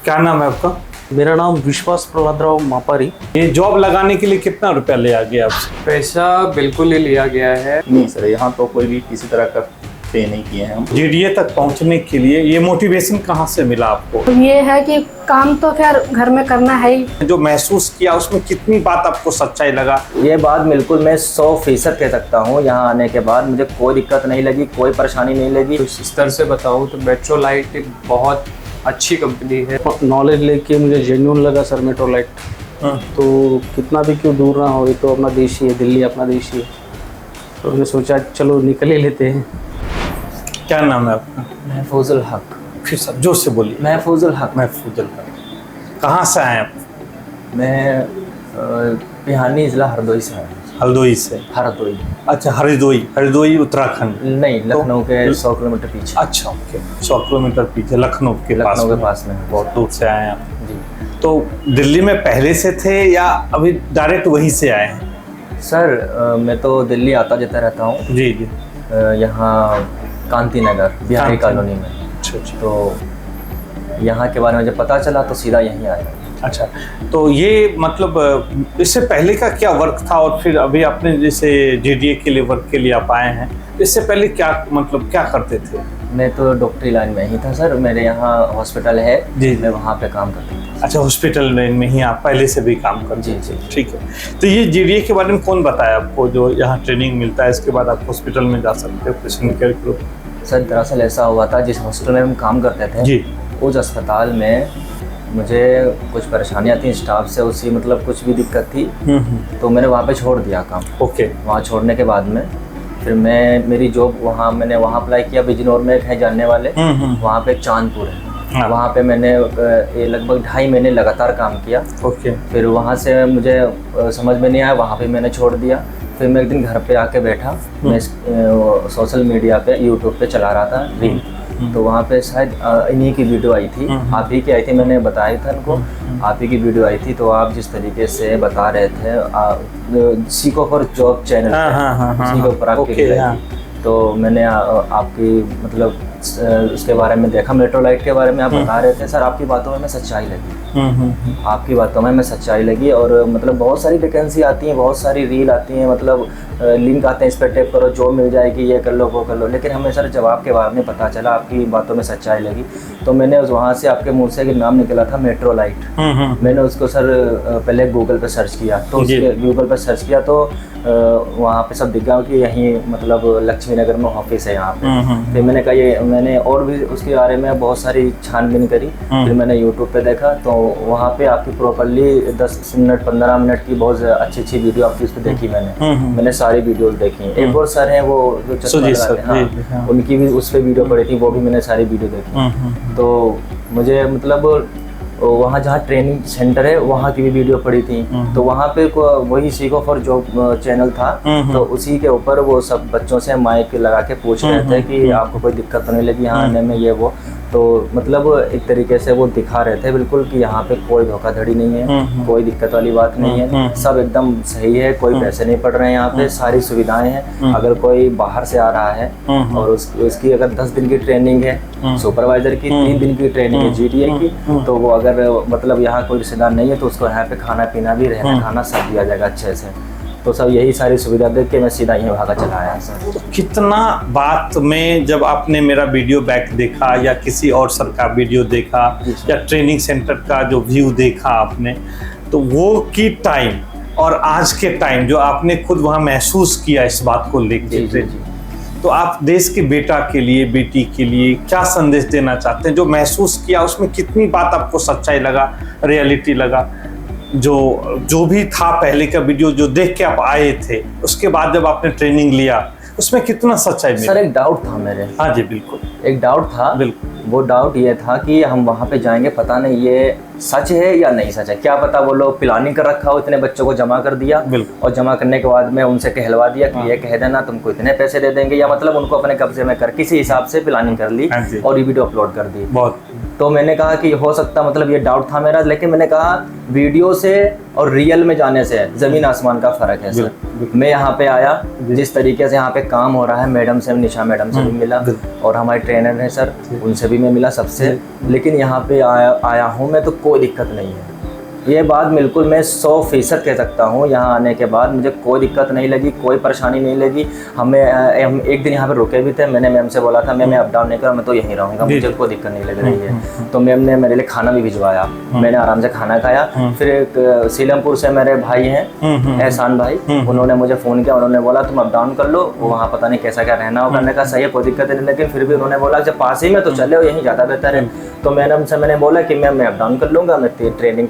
क्या नाम है आपका? मेरा नाम विश्वास प्रहलादराव मापारी। ये जॉब लगाने के लिए कितना रुपया लिया गया आपसे? पैसा बिल्कुल ही लिया गया है। नहीं सर, यहाँ तो कोई भी किसी तरह का पे नहीं किए हैं हम। जीडीए तक पहुंचने के लिए ये मोटिवेशन कहाँ से मिला आपको? ये है कि काम तो खैर घर में करना है ही। जो महसूस किया उसमें कितनी बात आपको सच्चाई लगा? ये बात बिल्कुल मैं 100% कह सकता हूँ। यहाँ आने के बाद मुझे कोई दिक्कत नहीं लगी, कोई परेशानी नहीं लगी। इस स्तर से बताऊँ तो मेट्रोलाइट एक बहुत अच्छी कंपनी है। नॉलेज लेके मुझे जेन्युइन लगा सर मेट्रोलाइट। तो कितना भी क्यों दूर ना हो, ये तो अपना देश ही है, दिल्ली अपना देश ही है। तो मैंने सोचा चलो निकल ही लेते हैं। क्या नाम है आपका? महफूजुल हक। फिर सब जोर से बोलिए। महफूजुल हक। महफूजुल हक। कहाँ से आए आप? मैं पिहानी जिला हरदोई से आया। हरदोई से? हरदोई। अच्छा, हरदोई उत्तराखंड? नहीं, लखनऊ के 100 किलोमीटर पीछे। अच्छा, ओके। 100 किलोमीटर पीछे लखनऊ के पास में। बहुत दूर से आए हैं आप जी। तो दिल्ली में पहले से थे या अभी डायरेक्ट वहीं से आए हैं? सर मैं तो दिल्ली आता जाता रहता हूँ। जी जी। यहाँ कांति नगर बिहारी कॉलोनी में। अच्छा। तो यहाँ के बारे में जब पता चला तो सीधा यहीं आया। अच्छा, तो ये मतलब इससे पहले का क्या वर्क था और फिर अभी आपने जैसे जीडीए के लिए वर्क के लिए आप आए हैं, इससे पहले क्या मतलब क्या करते थे? मैं तो डॉक्टरी लाइन में ही था सर। मेरे यहाँ हॉस्पिटल है जी। मैं वहाँ पे काम करता था। अच्छा, हॉस्पिटल में ही आप पहले से भी काम करते थे? जी। ठीक है। तो ये जीडीए के बारे में कौन बताया आपको? जो यहाँ ट्रेनिंग मिलता है इसके बाद आप हॉस्पिटल में जा सकते हो पेशेंट केयर के लिए? सर दरअसल ऐसा हुआ था, जिस हॉस्पिटल में हम काम करते थे जी, उस अस्पताल में मुझे कुछ परेशानियाँ थी स्टाफ से, उसी मतलब कुछ भी दिक्कत थी। तो मैंने वहाँ पे छोड़ दिया काम। ओके। वहाँ छोड़ने के बाद में फिर मेरी जॉब मैंने वहाँ अप्लाई किया। बिजनौर में एक है जानने वाले, वहाँ पे चांदपुर है। हाँ। वहाँ पे मैंने लगभग 2.5 महीने लगातार काम किया। ओके। फिर वहाँ से मुझे समझ में नहीं आया, वहाँ पे मैंने छोड़ दिया। फिर मैं एक दिन घर पे आके बैठा, मैं सोशल मीडिया पे यूट्यूब पे चला रहा था रील। तो वहाँ पे शायद इन्हीं की वीडियो आई थी, आप ही की आई थी। मैंने बताया था उनको, आप ही की वीडियो आई थी। तो आप जिस तरीके से बता रहे थे सीखो फॉर जॉब चैनल, उसी के ऊपर आपकी वीडियो आई थी। तो मैंने आपकी मतलब उसके बारे में देखा, मेट्रोलाइट के बारे में आप बता रहे थे सर। आपकी बातों में सच्चाई लगी। आपकी बातों में सच्चाई लगी। और मतलब बहुत सारी वैकेंसी आती हैं, बहुत सारी रील आती हैं, मतलब लिंक आते हैं, इस पर टैप करो जॉब मिल जाएगी, ये कर लो वो कर लो। लेकिन हमें सर जवाब के बारे में पता चला, आपकी बातों में सच्चाई लगी। तो मैंने वहाँ से आपके मुँह से एक नाम निकला था मेट्रोलाइट। मैंने उसको सर पहले गूगल पे सर्च किया। तो गूगल पे सर्च किया तो वहाँ पे सब दिख गया कि यहीं मतलब लक्ष्मी नगर में ऑफिस है यहाँ पे। फिर मैंने कहा मैंने और भी उसके बारे में बहुत सारी छानबीन करी। फिर मैंने यूट्यूब पे देखा तो वहाँ पे आपकी प्रॉपर्ली 10 मिनट 15 मिनट की बहुत अच्छी वीडियो आपकी उस पर देखी मैंने सारी वीडियोस देखी। एक और सर हैं वो जो चश्मा लगाते हैं, हाँ, उनकी भी उस पर वीडियो पड़ी थी, वो भी मैंने सारी वीडियो देखी। तो मुझे मतलब वहाँ जहाँ ट्रेनिंग सेंटर है वहाँ की भी वीडियो पड़ी थी। तो वहाँ पे वही सीखो फॉर जॉब चैनल था। तो उसी के ऊपर वो सब बच्चों से माइक लगा के पूछ रहे थे कि आपको कोई दिक्कत तो नहीं लगी यहाँ आने में, ये वो। तो मतलब एक तरीके से वो दिखा रहे थे बिल्कुल कि यहाँ पे कोई धोखाधड़ी नहीं है, कोई दिक्कत वाली बात नहीं है, सब एकदम सही है, कोई पैसे नहीं पड़ रहे हैं यहाँ पे, सारी सुविधाएं हैं। अगर कोई बाहर से आ रहा है और उसकी अगर 10 दिन की ट्रेनिंग है, सुपरवाइजर की 3 दिन की ट्रेनिंग है जीडीए की, तो वो अगर मतलब यहाँ कोई रिश्तेदार नहीं है तो उसको यहाँ पे खाना पीना भी, रहना खाना सब दिया जाएगा अच्छे से। तो सब यही सारी सुविधा देख के मैं सीधा यहीं भागा चला आया सर। तो कितना बात में जब आपने मेरा वीडियो बैक देखा या किसी और सर का वीडियो देखा या ट्रेनिंग सेंटर का जो व्यू देखा आपने, तो वो की टाइम और आज के टाइम जो आपने खुद वहाँ महसूस किया इस बात को लेकर, तो आप देश के बेटा के लिए, बेटी के लिए क्या संदेश देना चाहते हैं? जो महसूस किया उसमें कितनी बात आपको सच्चाई लगा, रियलिटी लगा? जो भी था पहले का वीडियो जो देख के आप आए थे, उसके बाद जब आपने ट्रेनिंग लिया उसमें कितना सच्चाई मिला? सर एक डाउट था मेरे। हाँ जी बिल्कुल, एक डाउट था। बिल्कुल। वो डाउट ये था कि हम वहाँ पे जाएंगे, पता नहीं ये सच है या नहीं सच है, क्या पता वो लोग प्लानिंग कर रखा हो, इतने बच्चों को जमा कर दिया और जमा करने के बाद में उनसे कहलवा दिया कि ये कह देना तुमको इतने पैसे दे देंगे, या मतलब उनको अपने कब्जे में कर किसी हिसाब से प्लानिंग कर ली और ये वीडियो अपलोड कर दी। बहुत। तो मैंने कहा कि हो सकता, मतलब ये डाउट था मेरा। लेकिन मैंने कहा वीडियो से और रियल में जाने से ज़मीन आसमान का फ़र्क है सर। मैं यहाँ पे आया, जिस तरीके से यहाँ पे काम हो रहा है, मैडम से, निशा मैडम से भी मिला और हमारे ट्रेनर हैं सर, उनसे भी मैं मिला सबसे। लेकिन यहाँ पे आया हूँ मैं तो कोई दिक्कत नहीं है। ये बात बिल्कुल मैं 100% कह सकता हूँ। यहाँ आने के बाद मुझे कोई दिक्कत नहीं लगी, कोई परेशानी नहीं लगी। हम एक दिन यहाँ पे रुके भी थे, मैंने मैम से बोला था मैं अप डाउन नहीं करूँ, मैं तो यहीं रहूँगा, मुझे कोई दिक्कत नहीं लग रही है। तो मैम ने मेरे लिए खाना भी भिजवाया, मैंने आराम से खाना खाया। फिर एक सीलमपुर से मेरे भाई हैं एहसान भाई, उन्होंने मुझे फ़ोन किया, उन्होंने बोला तुम अप डाउन कर लो, वहाँ पता नहीं कैसा क्या रहना होगा। मैंने कहा सही है, कोई दिक्कत नहीं, लेकिन फिर भी उन्होंने बोला जब पास ही में तो चले, यहीं ज़्यादा बेहतर है। तो मैडम से मैंने बोला कि मैं अप डाउन कर लूँगा, मैं ट्रेनिंग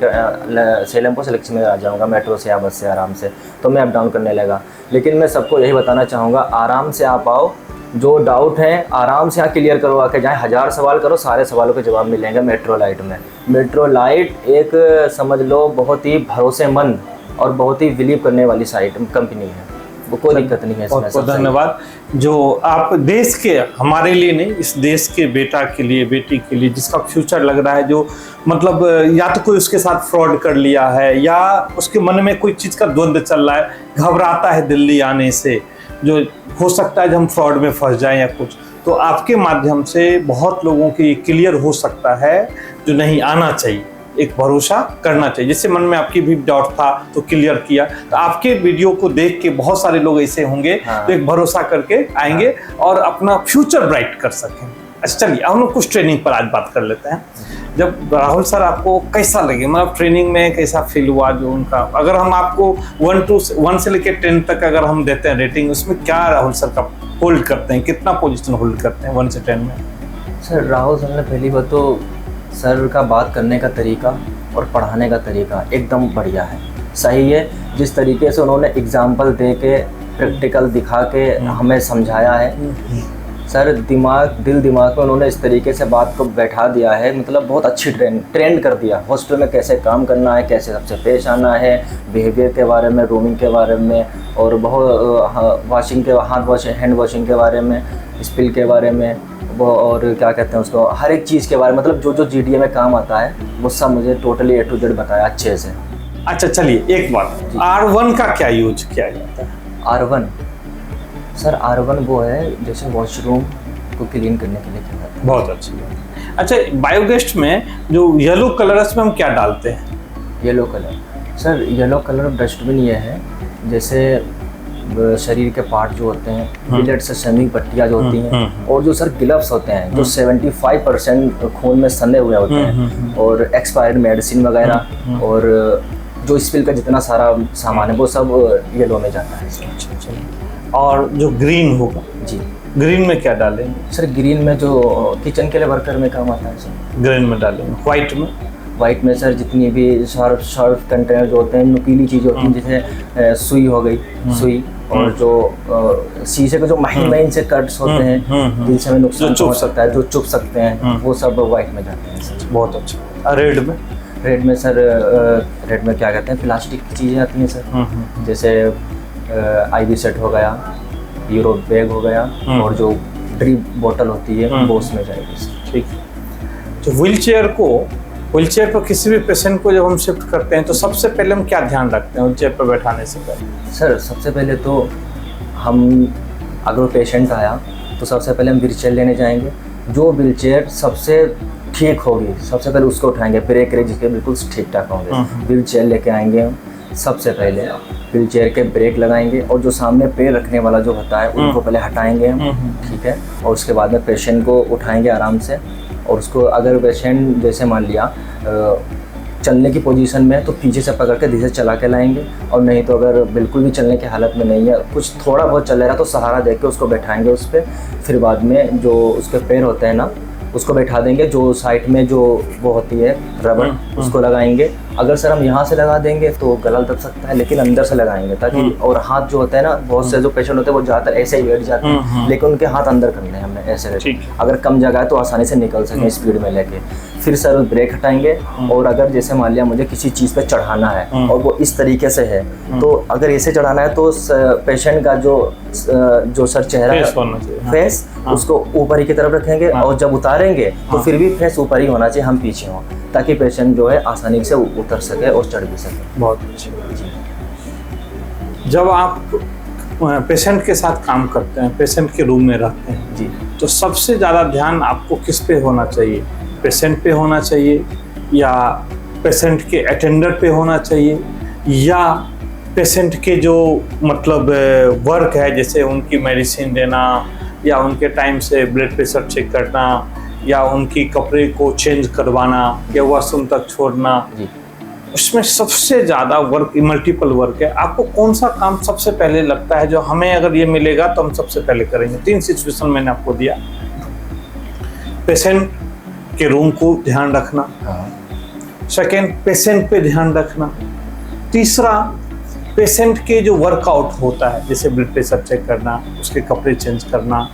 सीलमपुर से लक्ष्मी में आ जाऊँगा मेट्रो से या बस से आराम से। तो मैं अप डाउन करने लगा। लेकिन मैं सबको यही बताना चाहूँगा, आराम से आप आओ, जो डाउट है आराम से यहाँ क्लियर करो, आके जाए 1000 सवाल करो, सारे सवालों के जवाब मिलेंगे मेट्रो लाइट में। मेट्रो लाइट एक समझ लो बहुत ही भरोसेमंद और बहुत ही बिलीव करने वाली कंपनी है, वो कोई दिक्कत नहीं है इसमें। बहुत धन्यवाद जो आप देश के, हमारे लिए नहीं, इस देश के बेटा के लिए, बेटी के लिए, जिसका फ्यूचर लग रहा है, जो मतलब या तो कोई उसके साथ फ्रॉड कर लिया है या उसके मन में कोई चीज़ का द्वंद्व चल रहा है, घबराता है दिल्ली आने से, जो हो सकता है जब हम फ्रॉड में फंस जाएं या कुछ, तो आपके माध्यम से बहुत लोगों की क्लियर हो सकता है जो नहीं आना चाहिए, एक भरोसा करना चाहिए। जिससे मन में आपकी भी डाउट था तो क्लियर किया, तो आपके वीडियो को देख के बहुत सारे लोग ऐसे होंगे तो एक भरोसा करके आएंगे और अपना फ्यूचर ब्राइट कर सकें। अच्छा चलिए हम लोग कुछ ट्रेनिंग पर आज बात कर लेते हैं। जब राहुल सर आपको कैसा लगे, मतलब ट्रेनिंग में कैसा फील हुआ जो उनका, अगर हम आपको 1 से लेकर 10 तक अगर हम देते हैं रेटिंग, उसमें क्या राहुल सर का होल्ड करते हैं, कितना पोजीशन होल्ड करते हैं 1 से 10 में? सर राहुल सर ने पहली बात तो सर का बात करने का तरीका और पढ़ाने का तरीका एकदम बढ़िया है, सही है। जिस तरीके से उन्होंने एग्जाम्पल दे के, प्रैक्टिकल दिखा के हमें समझाया है सर, दिल दिमाग में उन्होंने इस तरीके से बात को बैठा दिया है, मतलब बहुत अच्छी ट्रेंड कर दिया। हॉस्टल में कैसे काम करना है, कैसे सबसे पेश आना है, बिहेवियर के बारे में, रूमिंग के बारे में, और बहुत वॉशिंग के, हैंड वॉशिंग के बारे में, स्पिल के बारे में, वो और क्या कहते हैं उसको, हर एक चीज़ के बारे में, मतलब जो GDA में काम आता है वो सब मुझे टोटली A to Z बताया अच्छे से। अच्छा चलिए एक बात, R1 का क्या यूज किया जाता है? R1 सर, R1 वो है जैसे वॉशरूम को क्लीन करने के लिए किया जाता है। बहुत अच्छी बात। अच्छा बायोगैस में जो येलो कलर, इसमें हम क्या डालते हैं? Yellow colour sir, yellow colour dustbin ये है, जैसे शरीर के पार्ट जो होते हैं, बिलेट से स्विमिंग पट्टियाँ जो होती हैं, और जो सर ग्लव्स होते हैं जो 75% खून में सने हुए होते हैं, और एक्सपायर्ड मेडिसिन वगैरह, और जो स्पिल का जितना सारा सामान है वो सब येलो में जाता है। और जो ग्रीन होगा जी, ग्रीन में क्या डालेंगे? सर ग्रीन में जो किचन के लिए वर्कर में काम आता है सर, ग्रीन में डालेंगे। वाइट में सर जितनी भी सर्फ कंटेनर जो होते हैं, नुकीली चीज़ होती हैं, जैसे सुई हो गई, सुई, और जो शीशे के जो महीन से कट्स होते हैं जिनसे हमें नुकसान हो सकता है, जो चुभ सकते हैं, वो सब वाइट में जाते हैं सर। बहुत अच्छा। रेड में सर, रेड में क्या कहते हैं, प्लास्टिक की चीज़ें आती हैं सर, जैसे IV सेट हो गया, यूरो बैग हो गया, और जो ड्रिप बोतल होती है वो उसमें जाएगी सर। ठीक है। तो व्हीलचेयर पर किसी भी पेशेंट को जब हम शिफ्ट करते हैं तो सबसे पहले हम क्या ध्यान रखते हैं व्हीलचेयर पर बैठाने से पहले? सर सबसे पहले तो हम, अगर पेशेंट आया तो सबसे पहले हम व्हीलचेयर लेने जाएंगे। जो व्हीलचेयर सबसे ठीक होगी सबसे पहले उसको उठाएंगे, ब्रेक जिसके बिल्कुल ठीक ठाक होंगे, व्हीलचेयर लेके आएंगे हम। सबसे पहले व्हीलचेयर के ब्रेक लगाएंगे, और जो सामने पैर रखने वाला जो होता है उनको पहले हटाएंगे हम, ठीक है। और उसके बाद में पेशेंट को उठाएंगे आराम से, और उसको अगर पेशेंट जैसे मान लिया चलने की पोजीशन में है तो पीछे से पकड़ के धीरे चला के लाएंगे, और नहीं तो अगर बिल्कुल भी चलने की हालत में नहीं है, कुछ थोड़ा बहुत चल रहा है तो सहारा दे के उसको बैठाएंगे उस पर। फिर बाद में जो उसके पैर होते हैं ना उसको बैठा देंगे, जो साइड में जो वो होती है रबड़ उसको लगाएंगे। अगर सर हम यहाँ से लगा देंगे तो गला दब सकता है, लेकिन अंदर से लगाएंगे ताकि, और हाथ जो होता है ना, बहुत से जो पेशेंट होते हैं वो ज़्यादातर ऐसे ही बैठ जाते हैं, लेकिन उनके हाथ अंदर करने हैं हमने ऐसे, अगर कम जगह है तो आसानी से निकल सकें स्पीड में लेके। फिर सर ब्रेक हटाएंगे, और अगर जैसे मान लिया मुझे किसी चीज़ पे चढ़ाना है और वो इस तरीके से है, तो अगर ऐसे चढ़ाना है तो पेशेंट का जो सर चेहरा है, फेस, उसको ऊपर ही की तरफ रखेंगे, और जब उतारेंगे तो फिर भी फेस ऊपर ही होना चाहिए, हम पीछे हों, ताकि पेशेंट जो है आसानी से उतर सके और चढ़ भी सके। बहुत अच्छी। जब आप पेशेंट के साथ काम करते हैं, पेशेंट के रूम में रहते हैं जी, तो सबसे ज़्यादा ध्यान आपको किस पे होना चाहिए? पेशेंट पे होना चाहिए या पेशेंट के अटेंडर पे होना चाहिए या पेशेंट के जो मतलब वर्क है, जैसे उनकी मेडिसिन देना या उनके टाइम से ब्लड प्रेशर चेक करना या उनकी कपड़े को चेंज करवाना या वॉशरूम तक छोड़ना, जी। उसमें सबसे ज़्यादा वर्क, मल्टीपल वर्क है। आपको कौन सा काम सबसे पहले लगता है जो हमें अगर ये मिलेगा तो हम सबसे पहले करेंगे? 3 सिचुएशन मैंने आपको दिया। पेशेंट के रूम को ध्यान रखना, हाँ, सेकेंड पेशेंट पे ध्यान रखना, तीसरा पेशेंट के जो वर्कआउट होता है जैसे ब्लड प्रेशर चेक करना, उसके कपड़े चेंज करना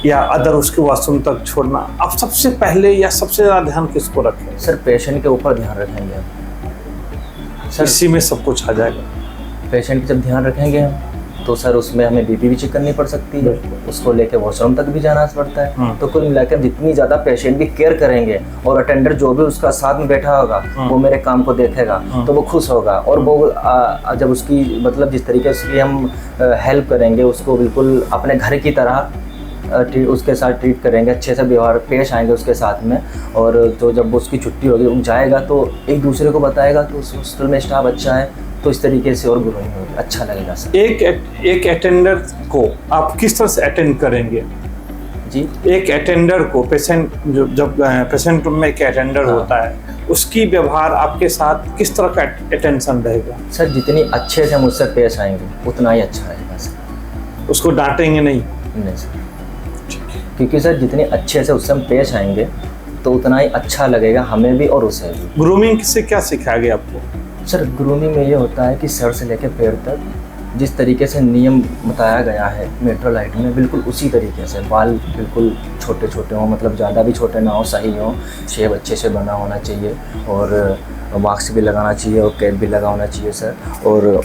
या अदर उसके वॉशरूम तक छोड़ना। आप सबसे पहले या सबसे ज़्यादा ध्यान किसको रखें? सर पेशेंट के ऊपर ध्यान रखेंगे हम। सर इसी में सब कुछ आ जाएगा। पेशेंट जब ध्यान रखेंगे हम तो सर उसमें हमें बीपी भी चेक करनी पड़ सकती है, उसको लेके वॉशरूम तक भी जाना पड़ता है। तो कुल मिलाकर जितनी ज़्यादा पेशेंट की केयर करेंगे और अटेंडर जो भी उसका साथ में बैठा होगा वो मेरे काम को देखेगा तो वो खुश होगा और वो जब उसकी मतलब जिस तरीके से हम हेल्प करेंगे उसको बिल्कुल अपने घर की तरह उसके साथ ट्रीट करेंगे, अच्छे से व्यवहार पेश आएंगे उसके साथ में। और तो जब उसकी छुट्टी होगी वो जाएगा तो एक दूसरे को बताएगा तो उस हॉस्पिटल में स्टाफ अच्छा है, तो इस तरीके से और ग्रोइंग होगी, अच्छा लगेगा सर। एक अटेंडर को आप किस तरह से अटेंड करेंगे? जी, एक अटेंडर को पेशेंट जब पेशेंट रूम में एक अटेंडर होता है उसकी व्यवहार आपके साथ किस तरह का अटेंशन रहेगा? सर जितनी अच्छे से हम उससे पेश आएंगे उतना ही अच्छा रहेगा सर। उसको डांटेंगे नहीं? नहीं सर, क्योंकि सर जितने अच्छे से उससे हम पेश आएंगे तो उतना ही अच्छा लगेगा हमें भी और उसे भी। ग्रूमिंग से क्या सिखाया गया आपको? सर ग्रूमिंग में ये होता है कि सर से लेकर पैर तक जिस तरीके से नियम बताया गया है मेट्रोलाइट में बिल्कुल उसी तरीके से, बाल बिल्कुल छोटे छोटे हों, मतलब ज़्यादा भी छोटे ना हो, सही हो, शेव अच्छे से बना होना चाहिए और मास्क भी लगाना चाहिए और कैप भी लगा होना चाहिए सर, और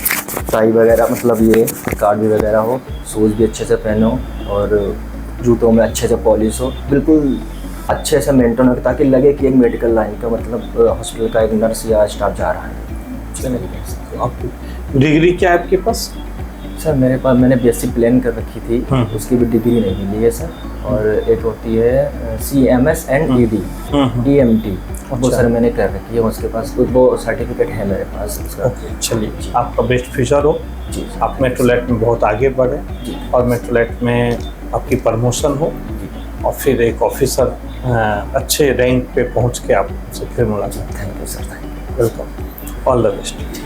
टाई वगैरह मतलब ये कार्ड भी वगैरह हो, शूज़ भी अच्छे से पहनो और जूतों में अच्छे से पॉलिश हो, बिल्कुल अच्छे से मेंटेन हो ताकि लगे कि एक मेडिकल लाइन का मतलब हॉस्पिटल का एक नर्स या स्टाफ जा रहा है। आपकी डिग्री क्या है आपके पास? सर मेरे पास मैंने बीएससी प्लान कर रखी थी, उसकी भी डिग्री नहीं मिली है सर। और एक होती है CMS एंड ED EMT, वो सर मैंने कर रखी है, उसके पास वो सर्टिफिकेट है मेरे पास उसका। चलिए, आपका बेस्ट फ्यूचर हो जी, आप मेट्रोलाइट में बहुत आगे बढ़े और मेट्रोलाइट में आपकी प्रमोशन हो और फिर एक ऑफिसर अच्छे रैंक पे पहुंच के आप उनसे फिर मुलाकात। Thank you sir, thank you. Welcome, all the best.